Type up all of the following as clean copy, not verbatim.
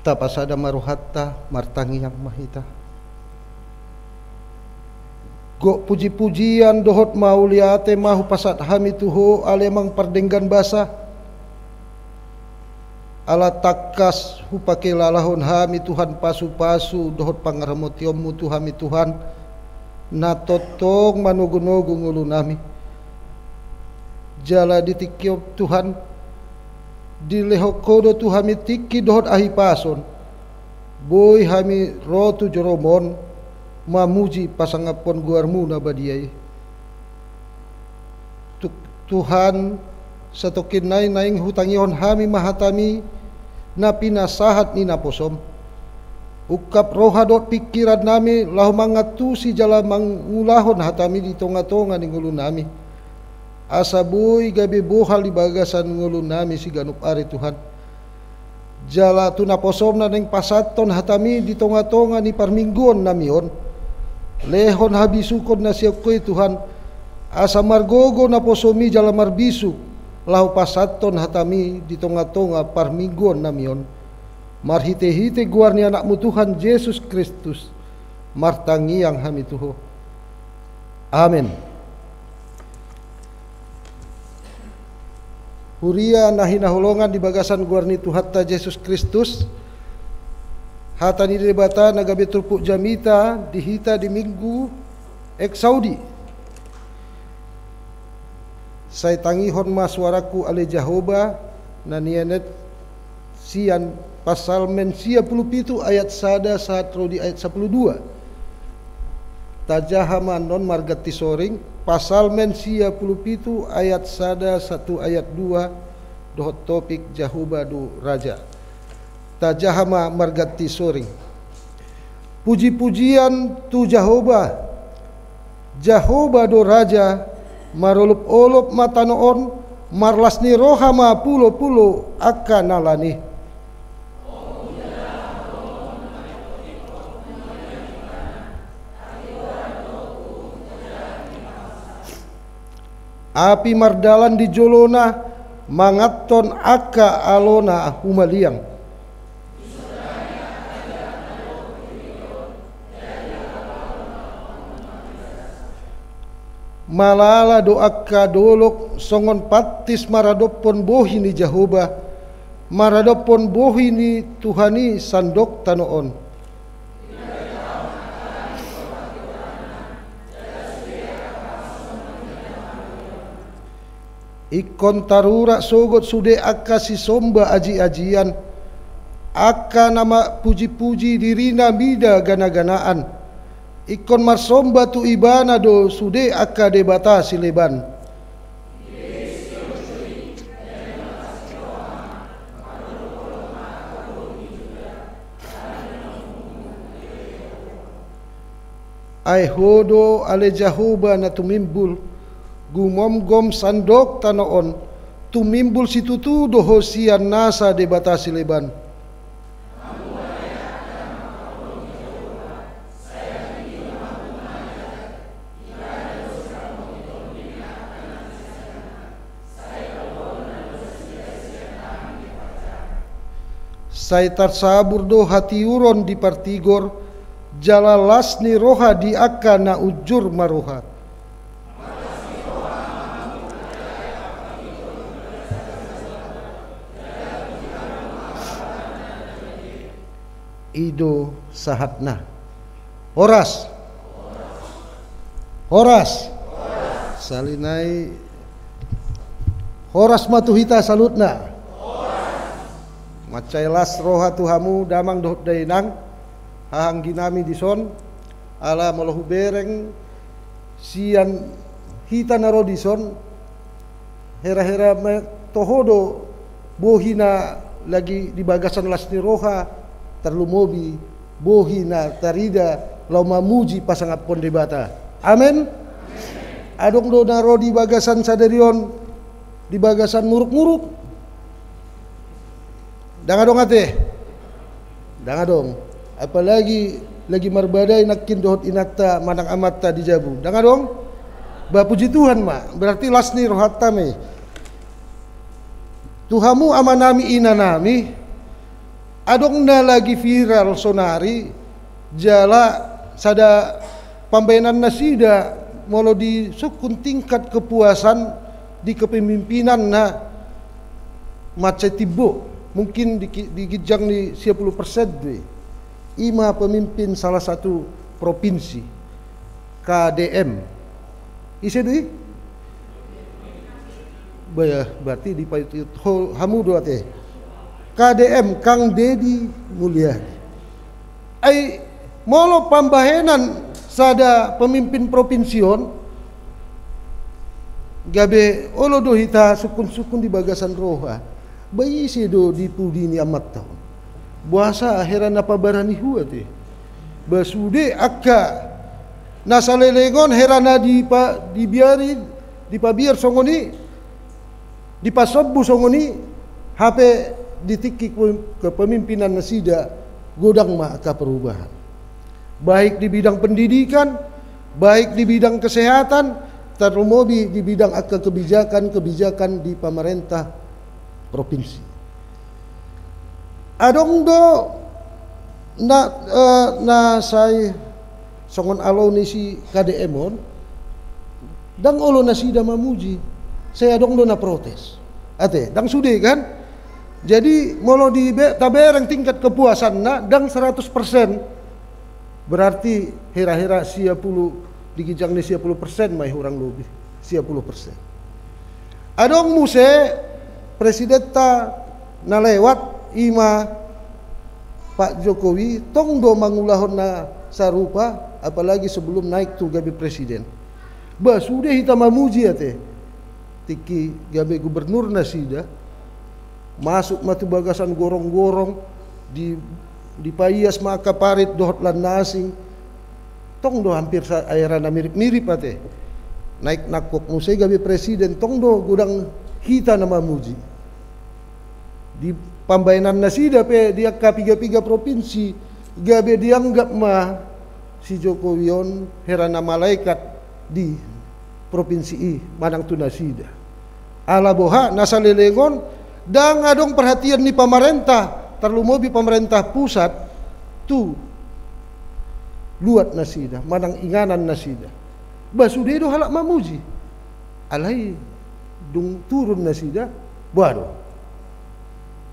tapasada maruhatta martangi yang mahita. Go puji-pujian dohot mauliate mahu pasat hami tuho alemang pardenggan basa. Ala takas hupake lalahon hami Tuhan pasu-pasu dohot pangaramotiomu Tuhami Tuhan. Natotong manugunogu ngulu nami. Jala ditikyop Tuhan. Dilehokodo Tuhami tiki dohot ahipason. Boy hami rotu joromon. Mamuji pasangapon guarmu nabadiai. Tuhan satokin naing hutangihon hami mahatami napi nasahat ni naposom. Ukap rohadot pikiran nami lahu mangatusi jala mangulahon hatami di tonga-tonga ni ngulu nami. Asaboy gabi bohal di bagasan ngulu nami si ganup ari Tuhan. Jala tu naposom na neng pasaton hatami di tonga-tonga ni parmingguon namion. Lehon habisukon na siyakoy Tuhan. Asa margogo naposomi jala marbisu. Lahu pasaton hatami di tonga-tonga parmingguon namion. Marhite-hite guarni anakmu Tuhan Yesus Kristus. Martangi yang hami tuho. Amin. Huria nahinahulongan di bagasan guarni Tuhatta Yesus Kristus. Hata ni debata nagabe turpuk jamita dihita di minggu ek Saudi. Saya tangihon mas suaraku ale Jehovah na nianet sian pasal men 57 ayat sada saat rodi ayat 12. Tajahama non margati soring pasal men 57 ayat sada 1 ayat 2 dohot topik Jehovah do raja. Tajahama margati soring. Puji-pujian tu Jehovah. Jehovah do raja marulup-olup matanoon marlasni rohama pulo-pulo akka nalani. Api mardalan di jolona mangaton akka alona humaliang. Malala doaka dolok songon patis maradopon bohi ni Jehovah. Maradopon bohi ni Tuhani sandok tanoon. Ikon tarura sogot sude akka si somba aji-ajian. Akka nama puji-puji dirina mida gana-ganaan. Ikon marsomba tu ibana do sude akka debata sileban. Ai hodo ale Jehovah na tumimbul gumom-gom sandok tanoon tumimbul situtu do hosian nasa debata sileban. Saya tarsabur do hati uron di partigor jalalas ni roha di akka na ujur maroha. Ido sahatna. Horas. Salinai horas matuhita salutna. Macailas roha tuhamu damang dohot dainang hahang ginami dison ala malahu bereng sian hita naro dison hera-hera tohodo bohina lagi di bagasan lasni roha terlumobi bohina tarida lau mamuji pasangat pondebata. Amin. Adong do naro di bagasan saderion di bagasan muruk-muruk. Dangadong ate. Dangadong. Apalagi lagi marbadai nakin dohot inakta manang amatta di jabu. Dangadong. Ba puji Tuhan ma. Berarti lasni rohatame. Tuhamu amanami inanami. adong na lagi viral sonari jala sada pambayanan nasida molo di sukun tingkat kepuasan di kepemimpinan na macet tibo mungkin digijang di 10% deh. Ima pemimpin salah satu provinsi KDM isi deh berarti di hamu dua teh KDM Kang Dedi Mulyadi ai molo pambahenan sada pemimpin provinsion gabe olo do hita sukun-sukun di bagasan roha bayi sedo di pudini amat tahun buasa akhiran apa barani hua teh basude akka nasalelengon herana dibiari dipabiar songoni dipasobbu songoni HP ditiki ke pemimpinan nasida godang maka perubahan baik di bidang pendidikan baik di bidang kesehatan terlebih di bidang kebijakan di pemerintah provinsi adong do na say songon alo ni si KDM dang olo nasida mamuji saya dong do na protes ate dang sude kan jadi molo di taberang tingkat kepuasan na dang 100% berarti hera-hera 10 digijang ni 10% mai hurang lebih 10% adong muse presiden ta na lewat ima Pak Jokowi tong do mangulahon na sarupa apalagi sebelum naik tu gabe presiden sudah kita mamuji ate tiki gabe gubernur nasida masuk matu bagasan gorong-gorong di paias maka parit dohot lan nasing tong do hampir airana mirip-mirip ate naik nakok musai gabe presiden tong do gudang kita nama muji di pambayanan nasida pe dia kapiga-piga provinsi gabe dianggap mah si Jokowion herana malaikat di provinsi I manang tu nasida ala boha nasalelengon dang adong perhatian ni pemerintah terlumobi pemerintah pusat tu luat nasida manang inganan nasida basudedo halak mamuji alai dung turun nasida baru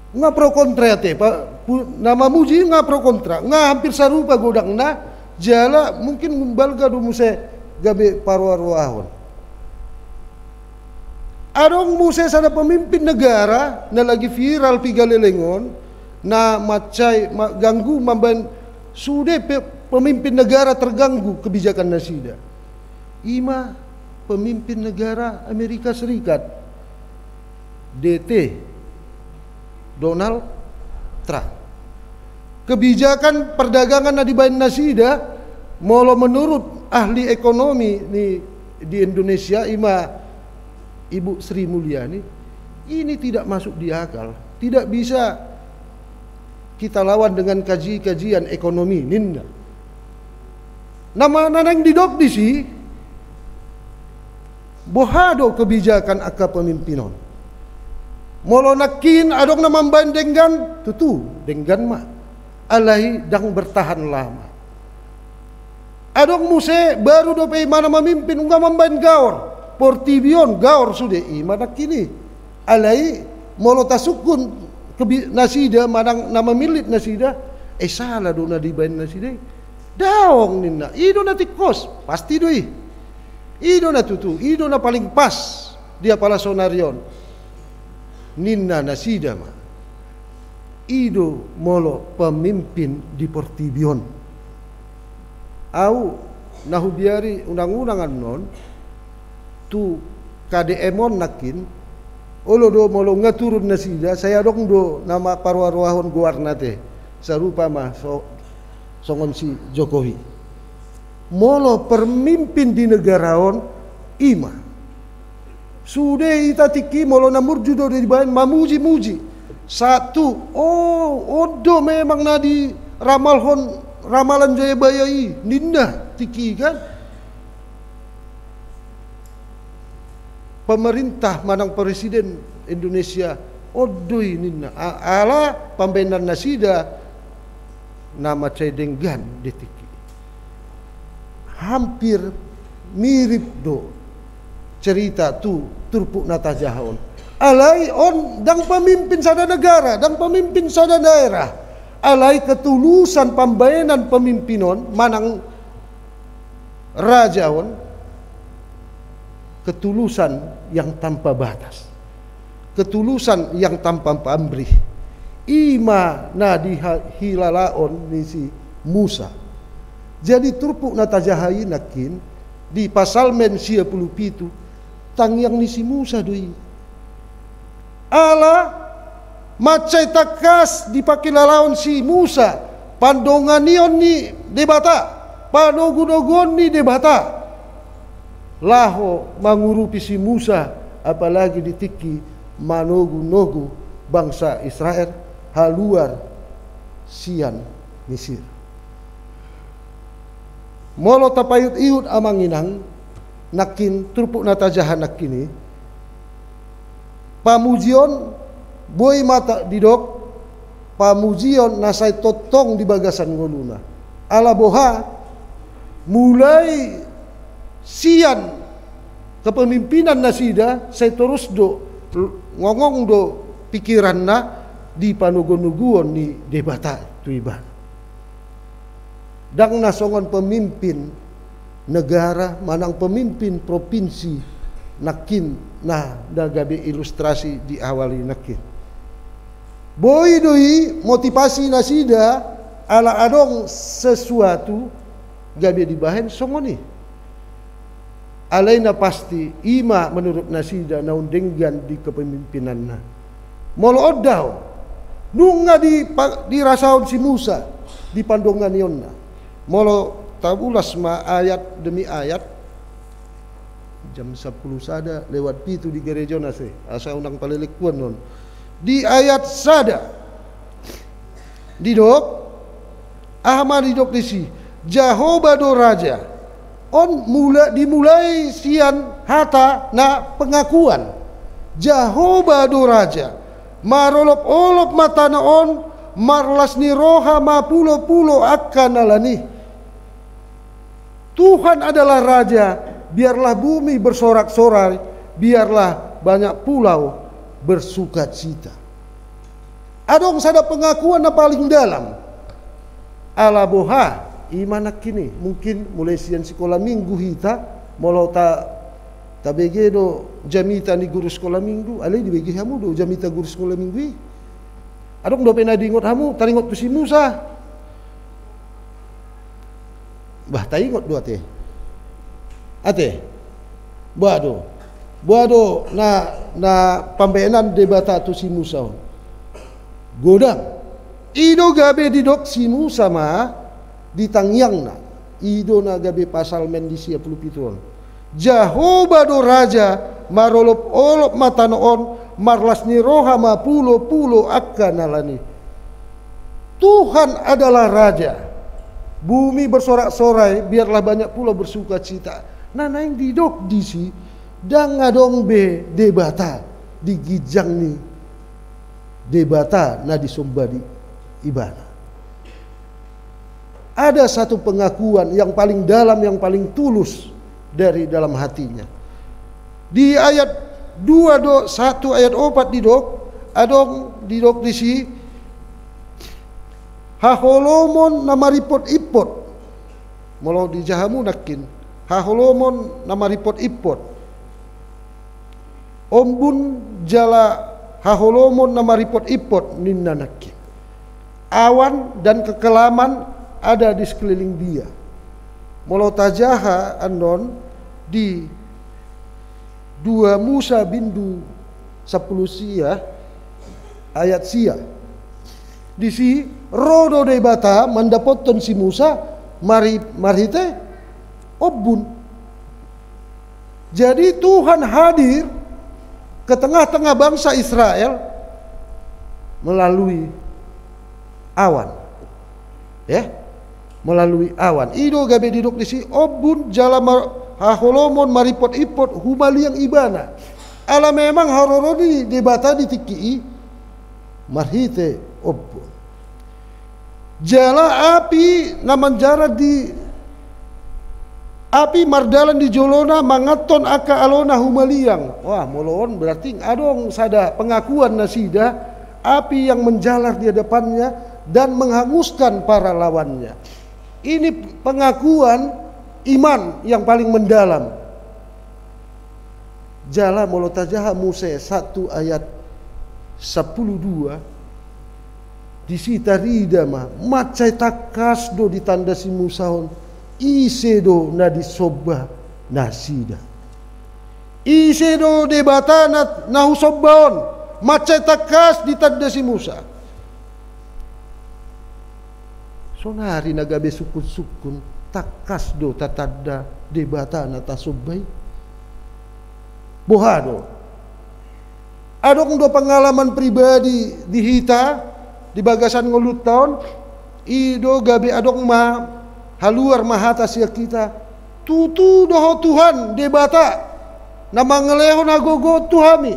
nga pro kontra te nama muji nga pro kontra nga hampir sarupa godang na jala mungkin balga do muse gabe parwarwahon adong muse sada pemimpin negara na lagi viral pigalelengon na macai ganggu mamban sude pemimpin negara terganggu kebijakan nasida ima pemimpin negara Amerika Serikat DT Donald Trump kebijakan perdagangan na dibain nasida molo menurut ahli ekonomi di Indonesia ima Ibu Sri Mulyani ini tidak masuk di akal tidak bisa kita lawan dengan kajian ekonomi ninda nama nanang didok di si bohado kebijakan aka pemimpinan molo nakin adong na mambandenggan tutu denggan ma alai dang bertahan lama adong muse baru do pe mana memimpin unga mamban gaor portibion gaor sude I mana kini alai molo tasukun nasida manang nama milit nasida salah do na dibain nasida daong ninna ido na tikos pasti doi ido na tutu ido na paling pas dia pala sonarion ninna nasida ma ido molo pemimpin di Portibion au nahubiari undang-undangan non tu KDM nakin olo do molo ngaturun nasida saya dong do nama parwarwahon guarnate sarupa mah songon si Jokowi molo pemimpin di negaraon ima sudah ita tiki molo namur judo di bahan mamuji-muji satu odo memang nadi ramalan Jayabaya ninda tiki kan pemerintah manang presiden Indonesia Odoi nina ala pambenan nasida nama cedenggan ditiki. Hampir mirip do cerita tu turpuk nata jahaon. Alai on dang pemimpin sada negara, dang pemimpin sada daerah. Alai ketulusan pambayanan pemimpinon manang rajaon, ketulusan yang tanpa batas, ketulusan yang tanpa pamrih. Ima na dihilalaon nisi Musa. Jadi turpuk nata jahayi nakin di pasal men 57 tang yang nisi Musa doi. Allah macai takas dipakai lalaon si Musa pandonganion ni debata panogudogon ni debata laho mangurupi si Musa apalagi ditiki manogu-nogu bangsa Israel haluar sian Mesir. Molo tapayut iut amanginang nakin turpuk natajahan nakini pamujion boy mata didok pamujion nasai totong di bagasan ngoluna ala boha mulai sian kepemimpinan nasida saya terus do ngongong do pikiran na di panugon-nuguon ni debata tu iban dang nasongon pemimpin negara manang pemimpin provinsi nakin nah dagabe ilustrasi di awali nakin boy doi motivasi nasida ala adong sesuatu gabe dibahen songoni alaina pasti ima menurut nasida naun denggan di kepemimpinanna molo oddau nunga dirasaun si Musa di pandongan yonna molo tabulas ma ayat demi ayat jam 10 sada lewat pitu di gereja nase asa undang palelekuan non di ayat sada didok ahmad didok disi Jehovah do raja on dimulai sian hata na pengakuan Jehovah do raja marolop-olop mata na on marlas ni roha ma pulo-pulo akan alani Tuhan adalah raja, biarlah bumi bersorak-sorai, biarlah banyak pulau bersukacita. Adong sada pengakuan na paling dalam. Ala boha imanak kini mungkin mulai sian sekolah minggu hita molo ta bege do jamita ni guru sekolah minggu alai di bege hamu do jamita guru sekolah minggu. Adong do pena dingot hamu taringot tu si Musa. Bah taingot dua teh. Ate. Buado na pambenan debata tu si Musa. Godang. Ido gabe didok si Musa ma ditangyang na. Ido na gabe pasal men di 57. Jehovah do raja marolop-olop mata noon marlas ni roha ma pulo-pulo akan alani. Tuhan adalah raja. Bumi bersorak-sorai biarlah banyak pulau bersuka cita. Nah yang didok disi dang ngadong be debata di gijang ni debata na disumbadi ibana. Ada satu pengakuan yang paling dalam yang paling tulus dari dalam hatinya. Di ayat 2 1 ayat 4 didok adong didok disi haholomon namaripot ipot molo di jahamu nakin haholomon namaripot ipot ombun jala haholomon namaripot ipot ninna nakin awan dan kekelaman ada di sekeliling dia molo tajaha andon di 2 Musa bindu 10 sia ayat sia di si rodo debata mandapoton si Musa marite obun. Jadi Tuhan hadir ke tengah-tengah bangsa Israel melalui awan. Ya. Melalui awan. Ido gabe didok di si obun jala haholomon maripot ipot humaliang ibana. Ala memang harorodi debata ditiki marhite obbo. Jala api na manjara di api mardalan di jolona mangaton aka alona humaliang. Wah, moloon berarti adong sada pengakuan nasida api yang menjalar di hadapannya dan menghanguskan para lawannya. Ini pengakuan iman yang paling mendalam. Jala molotajaha Musa 1 ayat 12 disita rida mah macai takas do ditandasi Musahon ise do na disobah nasida ise do debata nahu sobbaon macai takas ditandasi Musa sonari nagabe sukun-sukun takas do tatanda debata na tasobbai bohado adong do pengalaman pribadi di hita di bagasan ngulut tahun ido gabe adong ma haluar mahata sia kita tutu doho Tuhan debata nama ngeleho nagogo tuhami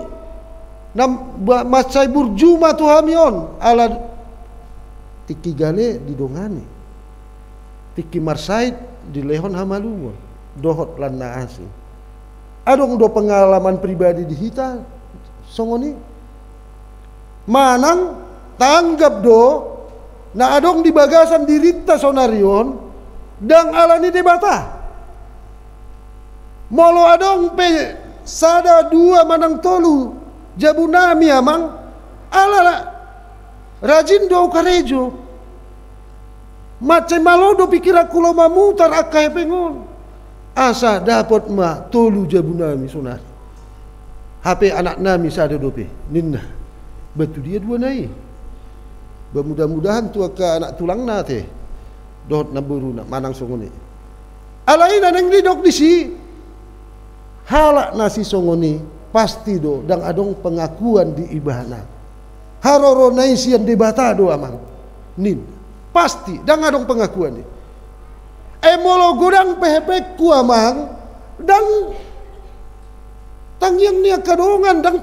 nam macai burjuma tuhami on ala tiki gale didongani tiki marsait di lehon hamalungon dohot lan naasi adong do pengalaman pribadi di hita songoni manang tanggap do na adong di bagasan dirita sonarion dang alani debata molo adong pe sada dua manang tolu jabunami amang ala rajin do karejo macam malodo pikira kulo mamutar akai pengon asa dapat ma tolu jabunami sonari HP anak nami sada dope ninna betul dia dua nai mudah-mudahan tu ka anak tulang na teh dot na buru na manang songoni alaina nang didok disi halak nasi songoni pasti do dang adong pengakuan di ibana haroro nai sian debata do amang nin pasti dang adong pengakuan ni molo godang pehepek ku amang dang tangyang ni akadongan dang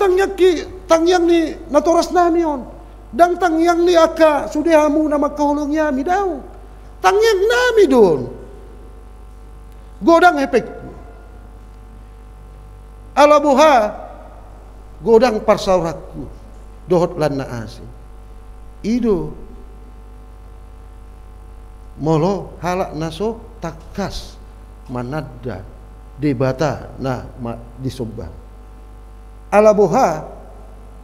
tangyang ni natoras nami on dang tangyang ni aka sudehamu nama kahulung yami daw tangyang nami don godang hepek alabuha godang parsauratku dohot lan naasi ido molo halak naso takas manadda debata na disobah alabuha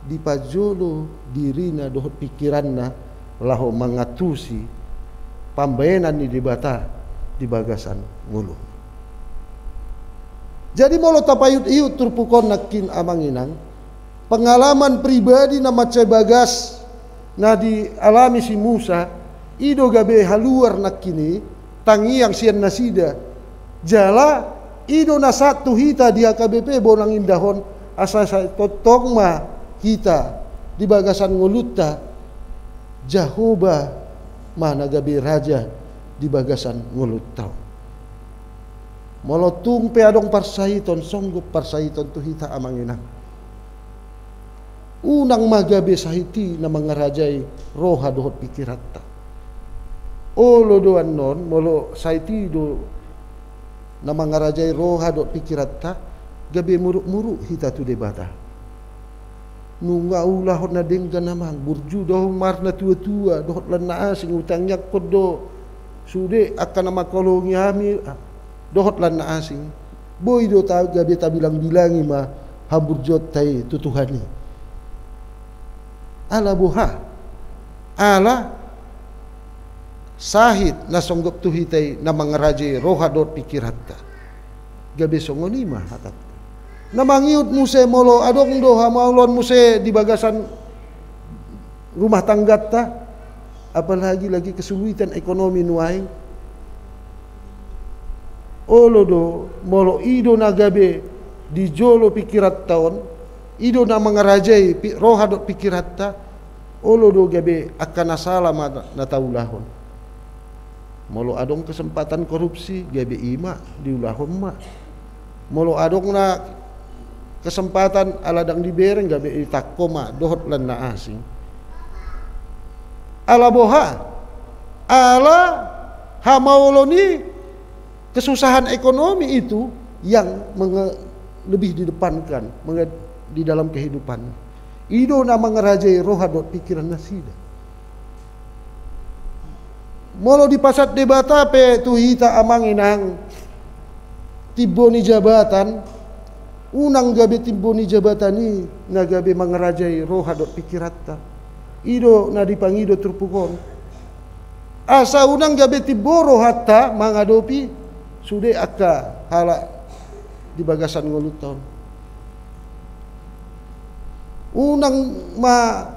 di pajolo dirina dohot pikiranna laho mangatusi pambayanan ni debata di bagasan ngulu. Jadi molo tapayut iut turpukon nakin amanginang pengalaman pribadi na macai bagas na dialami si Musa ido gabe haluar nakini tangi yang sian nasida jala ido na satu hita di HKBP bonang indahon asa sa totong ma kita di bagasan ngulutta Jahoba mana gabi raja di bagasan ngulutta molotung pe adong parsaiton songgup parsaiton tu hita amanginang unang magabe sahiti na mangarajai roha dohot pikiratta olo doan non molo sahiti do na mangarajai roha dohot pikiratta gabe muruk-muruk hita tu debata nunga ulah hot na denggan namang burju doh marna tua-tua dohot lan naasing utangnya kodo sude akan nama kolongi hami dohot lan naasing boy do ta gabe ta bilang-bilangi mah haburjot tai tutuhani ala buha ala sahid na songgop tuhitai na mangaraje roha dot pikiratta gabe songoni mah hatat namangiut muse molo adong doha maulon muse di bagasan rumah tangga ta apalagi lagi kesulitan ekonomi nuaing olo do molo ido nagabe di jolo pikirat taon ido na mangarajai roha dot pikirat ta olo do gabe akan asala na taulahon molo adong kesempatan korupsi gabe ima diulahon ma molo adong na kesempatan aladang dibereng gabe itakoma dohot lan na asing ala boha, ala hamauloni kesusahan ekonomi itu yang lebih didepankan di dalam kehidupan. Ido na mengerajai roha dot pikiran nasida. Molo di pasat debata pe tu hita amang inang tiboni jabatan, unang gabe tiboni jabatan ni nagabe mengerajai roha dot pikirata. Ido na dipangido terpukon. Asa unang gabe tiboro hatta mangadopi sude akka hala di bagasan ngoluton. Unang ma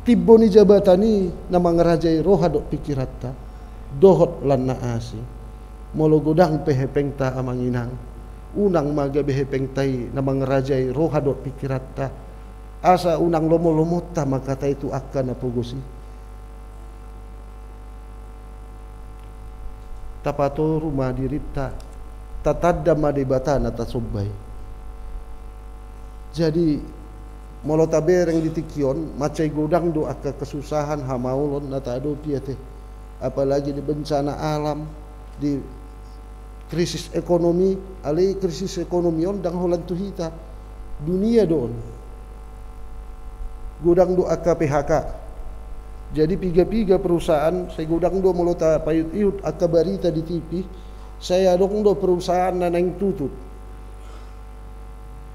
tiboni jabatan ni na mengerajai roha dot pikirata. Dohot lan naasi molo godang pehepengta amanginang unang magabe hepengtai na mangrajai roha dot pikiratta asa unang lomo-lomota makata itu akan napugosi tapato rumah diripta tatadda madebata natasubbai. Jadi molo tabereng ditikion macai godang do akka kesusahan hamaulon nata ado piate, apalagi di bencana alam, di krisis ekonomi, alai krisis ekonomi on dang holan tuhita dunia don godang do akka PHK. Jadi piga-piga perusahaan saya godang do molota payut-iut akka barita di TV saya dong do perusahaan nanang tutup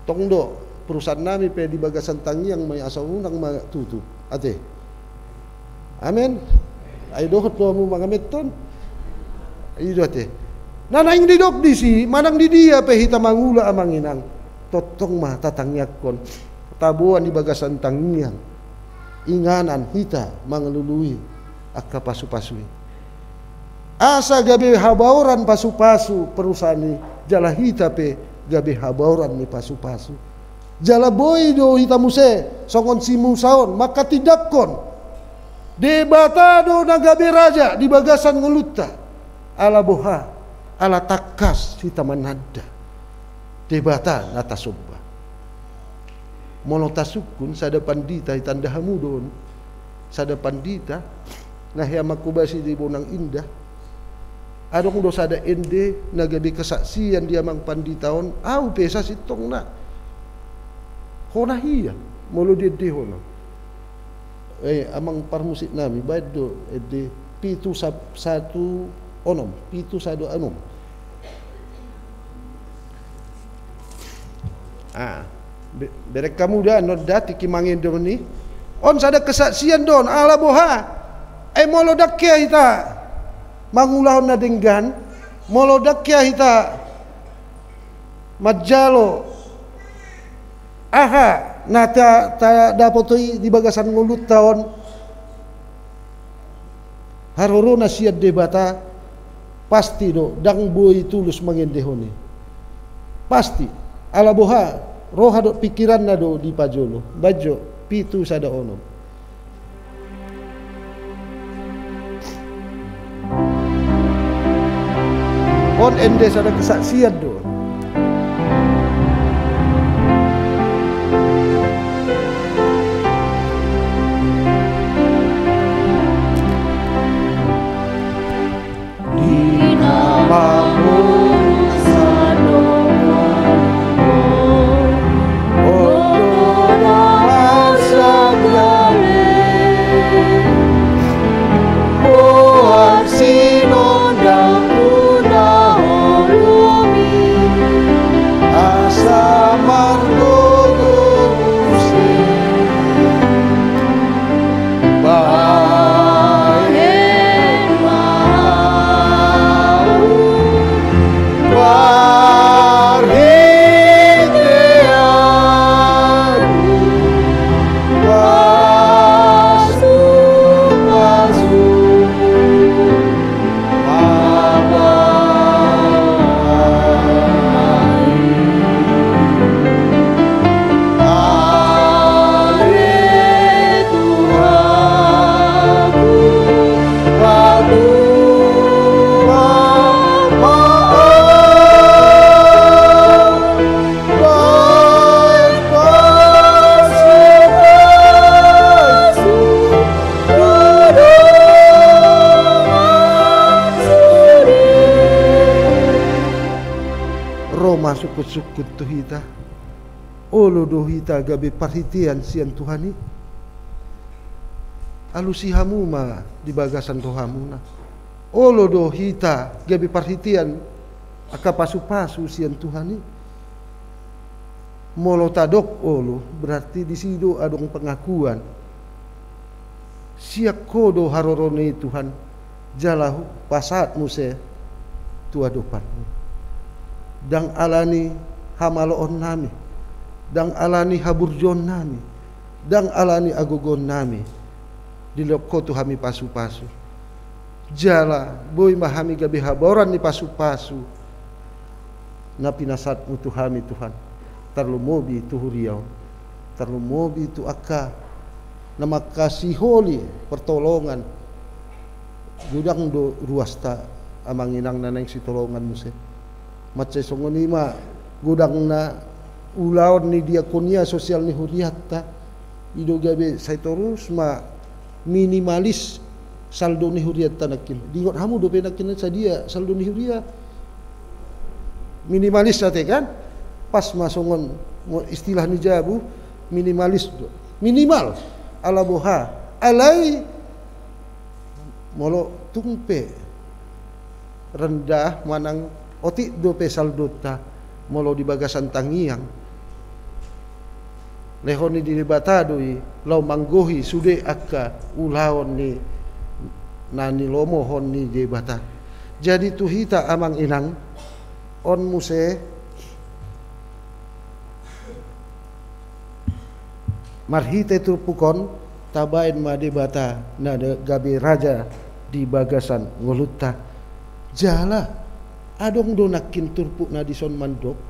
tong do perusahaan nami pe di bagasan Tangiang may asa unang tutup ate amen. Ay dohot do mo mga meton. Ay dote. Nanaing didok di si manang di dia pe hita mangula amang inang. Totong mah tatangyakon. Tabuan di bagasan Tangiang. Inganan hita mangelului akka pasu-pasui. Asa gabe habauran pasu-pasu perusahaan ni jala hita pe gabe habauran ni pasu-pasu. Jala boy do hita muse songon simu saon maka tidakon. Debatado nagabe raja di bagasan ngulutta ala boha ala takas hita manada debata nata sobba molo tasukun sada pandita hitanda hamudon sada pandita nah ya makubasi di bonang indah adong do sada ende nagabe kesaksian dia mang panditaon au pesa sitong na hona hiya molo de hono amang parmusik nami bado ede pitu satu onom pitu satu anom berek kamu dah nodati kimangin doni on sada kesaksian don ala boha molo dakya hita mangulahon na denggan molo dakya hita majalo aha nata ta dapotoi di bagasan ngulut tahun haroro nasiat debata pasti do dang boy tulus mangendehoni pasti ala boha roha do pikiran na do di pajolo bajo pitu sada ono on ende sada kesaksian do sukut-sukut tu hita. Olo do hita gabe perhatian sian Tuhan ni. Alusihamu ma di bagasan rohamu na. Olo do hita gabe perhatian aka pasu-pasu sian Tuhan ni. Molo tadok olo berarti di sido adong pengakuan. Siak kodo harorone Tuhan jalahu pasat muse tua dopanmu. Dang alani hamaloon nami. Dang alani haburjon nami. Dang alani agogon nami. Diloko tu hami pasu-pasu. Jala boy mahami gabi haboran ni pasu-pasu. Na pinasatmu tu hami Tuhan. Tarlu mobi tu huriau. Tarlu mobi tu akka. Nama kasih holi pertolongan. Gudang do ruasta amang inang naneng si tolongan muse. Macai songoni ma gudang na ulaon ni diakonia sosial ni huriata. Ido gabe saya terus ma minimalis saldo ni huriata nakin. Dingot hamu do penakin sadia saldo ni huria. Minimalis sate kan? Pas masongon istilah ni jabu minimalis do. Minimal ala boha alai molo tungpe rendah manang otik do pesal dota molo di bagasan tangiang lehoni di batadui lau manggohi sude akka ulaon ni nani lomohon ni di bata. Jadi tuhita amang inang on muse marhite turpukon tabain made bata nada gabe raja di bagasan ngolutta jala adong do nakin turpuk na dison mandok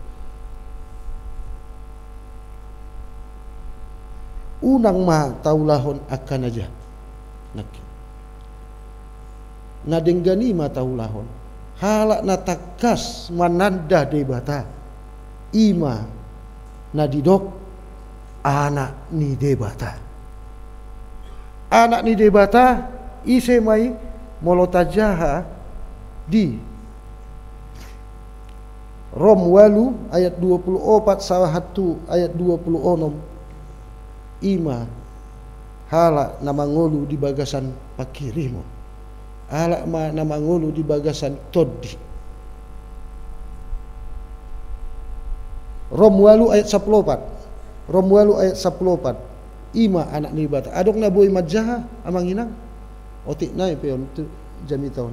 unang ma taulahon akan aja nakin nadenggani ma taulahon halak na takas mananda de bata ima nadidok anak ni debata. Anak ni debata ise mai molotajaha di Rom 8 ayat 24 salah satu ayat 26 ima hala nama ngolu di bagasan pakirimo. Hala ma nama ngolu di bagasan todi. Rom 8 ayat 14 Romualu ayat 14 ima anak ni bata adok na boy majaha amang inang otik na peon tu jami taon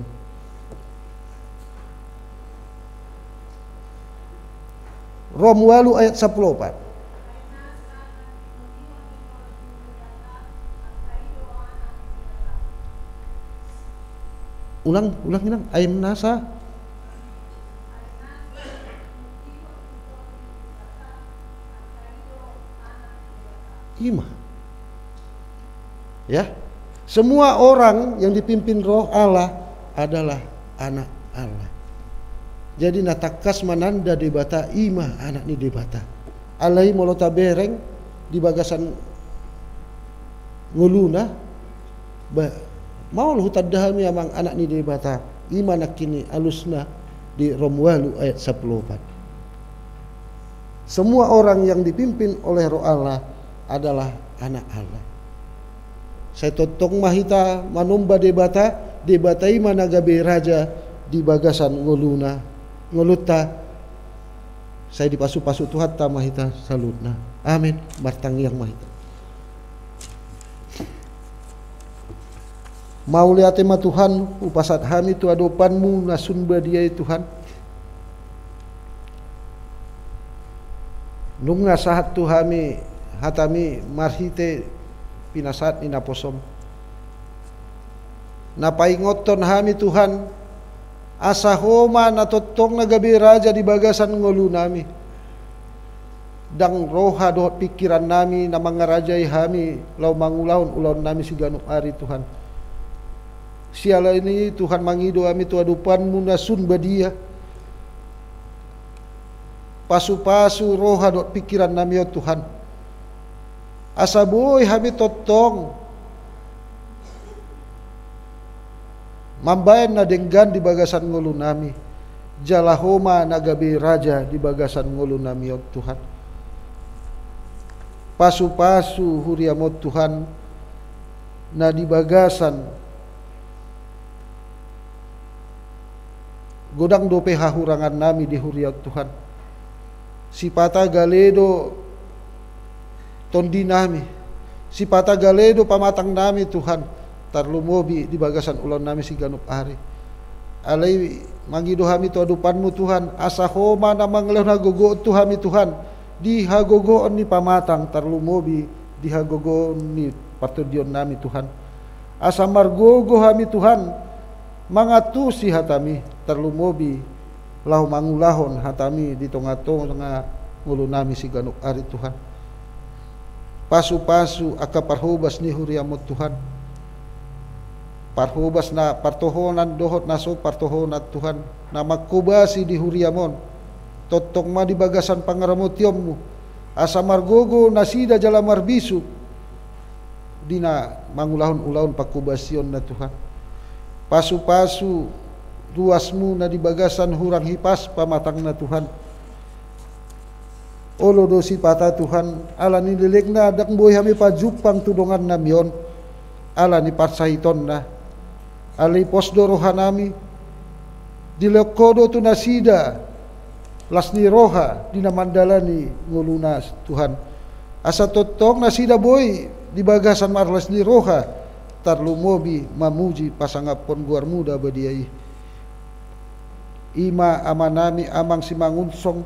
Romualu ayat 14 ulang inang ayat nasa ima. Ya, semua orang yang dipimpin roh Allah adalah anak Allah. Jadi natakas mananda debata ima anak ni debata. Alai molota bereng di bagasan nguluna mau lu tadahami amang anak ni debata ima nakini alusna di Romualu ayat 14. Semua orang yang dipimpin oleh roh Allah adalah anak Allah. Saya totong mahita manumba debata debatai mana gabe raja di bagasan ngolutta saya dipasu-pasu Tuhan ta mahita salutna. Amin. Martang yang mahita. Mau lihat tema Tuhan upasat hami tu adopanmu nasun badia Tuhan. Nunga sahat tu hami hatami marhite pinasat ni naposom napaingoton hami Tuhan asahoma natotong nagabi raja di bagasan ngolu nami dang roha dohot pikiran nami na mangarajai hami lau mangulaun nami siganu ari Tuhan siala ini Tuhan mangido kami tu adupan munasun badia pasu-pasu roha dohot pikiran nami ya Tuhan asaboy hami totong mambayan na denggan di bagasan ngulu nami jalahoma nagabe raja di bagasan ngulu namiot Tuhan. Pasu-pasu huriamot Tuhan na di bagasan godang dope hahurangan nami di huriat Tuhan. Sipata galedo tondi nami, sipata galedo pamatang nami Tuhan, tarlumobi di bagasan ulan nami si ganup ari. Alai mangido hami tu adupanmu Tuhan, asahoma na mangleh hagogo Tuhami Tuhan, di hagogoon ni pamatang tarlumobi di hagogoon ni patudion nami Tuhan. Asa margogo hami Tuhan, mangatusi hatami tarlumobi lahu mangulahon hatami di tonga-tonga ngulu nami si ganup ari Tuhan. Pasu-pasu aka parhubas ni huriamot Tuhan. Parhubas na partohonan dohot naso partohonan Tuhan na magkubasi di huriamon totong ma di bagasan pangaramotiommu asa margogo nasida jala marbisu dina mangulahon-ulahon pakubasion na Tuhan. Pasu-pasu ruasmu na di bagasan hurang hipas pamatang na Tuhan. Olo dosi pata Tuhan ala ni lilik na dak boy hami pajupang tudongan namion ala ni parsahiton na alai posdo rohanami dilekodo tu nasida lasni roha dina mandalani ngulunas Tuhan. Asa totong nasida boy di bagasan marlas ni roha tarlumobi mamuji pasangapon guar muda badiai. Ima amanami amang simangunsong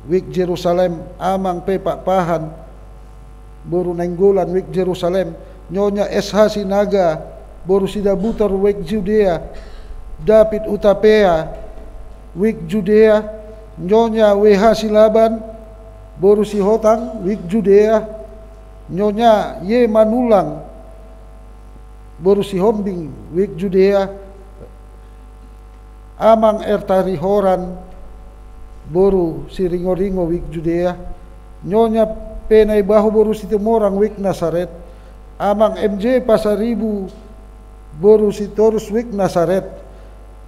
wik Jerusalem amang pepak pahan boru nenggolan wik Jerusalem nyonya SH Sinaga boru sida butar wik Judea David Utapea wik Judea nyonya WH Silaban boru si Hotang wik Judea nyonya Ye Manulang boru si Hombing wik Judea amang Ertari Horan boru si Ringo-Ringo wik Judea nyonya Penay Bahu boru si Timorang wik Nasaret amang MJ Pasaribu boru si Torus wik Nasaret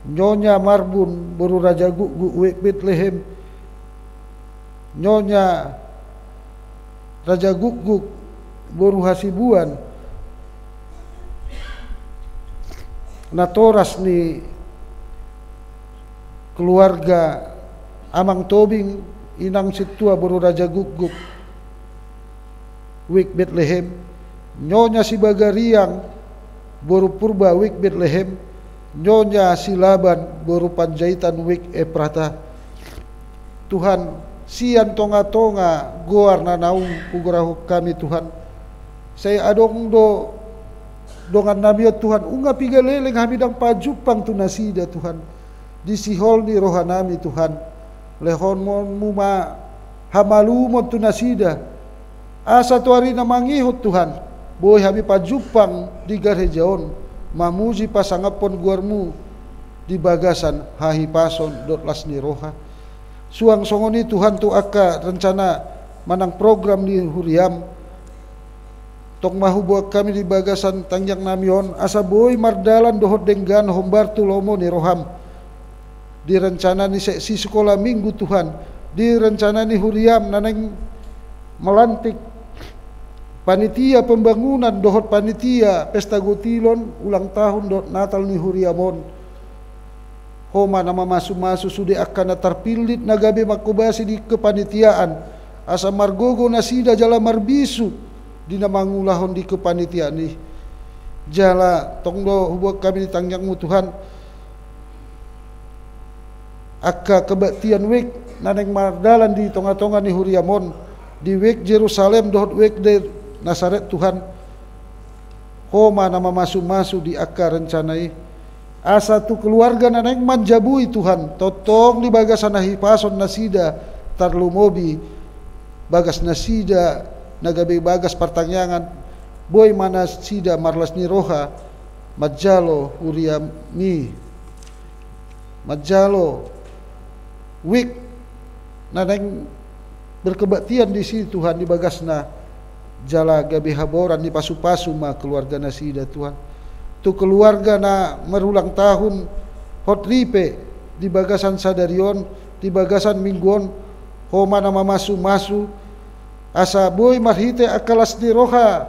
nyonya Marbun boru Raja Gugu wik Bethlehem nyonya Raja Guguk boru Hasibuan natoras ni keluarga amang Tobing inang situa boru Raja Guguk wik Bethlehem nyonya si Bagariang boru Purba wik Bethlehem nyonya Silaban boru Panjaitan wik Efrata. Tuhan sian tonga-tonga goar na naung pugurahu kami Tuhan. Saya adong do dongan namiot Tuhan unga pigaleleng hamidang pajupang tu nasida Tuhan. Di sihol ni rohanami Tuhan. Lehon mon muma hamalumon tu nasida. Asa tuari na mangihot Tuhan. Boy hami pajupang di garejaon mamuji pasangapon guarmu di bagasan hahipason dot lasni roha. Suang songoni Tuhan tu aka rencana manang program ni huriam tok mahu buat kami di bagasan tangjang namion asa boy mardalan dohot denggan hombar tu lomo ni roham di rencana ni seksi sekolah minggu Tuhan di rencana ni huriam naneng melantik panitia pembangunan dohot panitia pesta gotilon ulang tahun dohot Natal ni huriamon homa nama masu-masu sude akan terpilit nagabe makubasi di kepanitiaan asa margogo nasida jala marbisu dina mangulahon di kepanitiaan ni jala tongdo hubuk kami di tangjangmu Tuhan akka kebaktian wik naneng mardalan di tonga-tonga ni huriamon di wik Jerusalem dohot wik de Nasaret Tuhan homa nama masu-masu di akka rencanai asa tu keluarga naneng manjabui Tuhan totong di bagasan hipason nasida tarlumobi bagas nasida nagabe bagas pertanyaan boy mana sida marlas ni roha majalo huriami majalo wik naneng berkebaktian di sini Tuhan di bagasna jala gabe haboran di pasu-pasu ma keluarga nasida Tuhan tu keluarga na merulang tahun hot ripe di bagasan sadarion, di bagasan mingguon, homa nama masu asa boy marhite akalas ni roha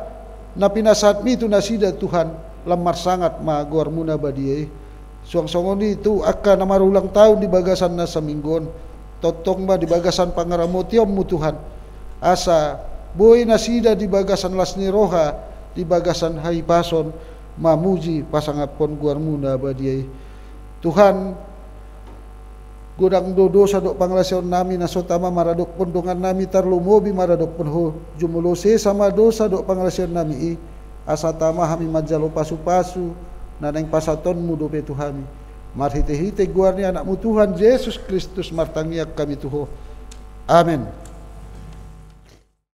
na pinasat mi tu nasida Tuhan lamar sangat magor muna badiye. Suang-suang itu akan nama ulang tahun di bagasan na sa mingguon, totong ba di bagasan pangaramotiom mu Tuhan. Asa boy nasida di bagasan las ni roha, di bagasan haipason mamuji pasangapon guar muna badiye. Tuhan, godang dosa dok panglasyon nami nasotama maradok pondongan nami tarlumobi maradok ponho jumulose sama dosa dok panglasyon nami i asa tama hami majalo pasu-pasu naneng pasaton mu dope Tuhami marhite-hite guarni anakmu Tuhan Yesus Kristus martangiak kami tuho. Amin.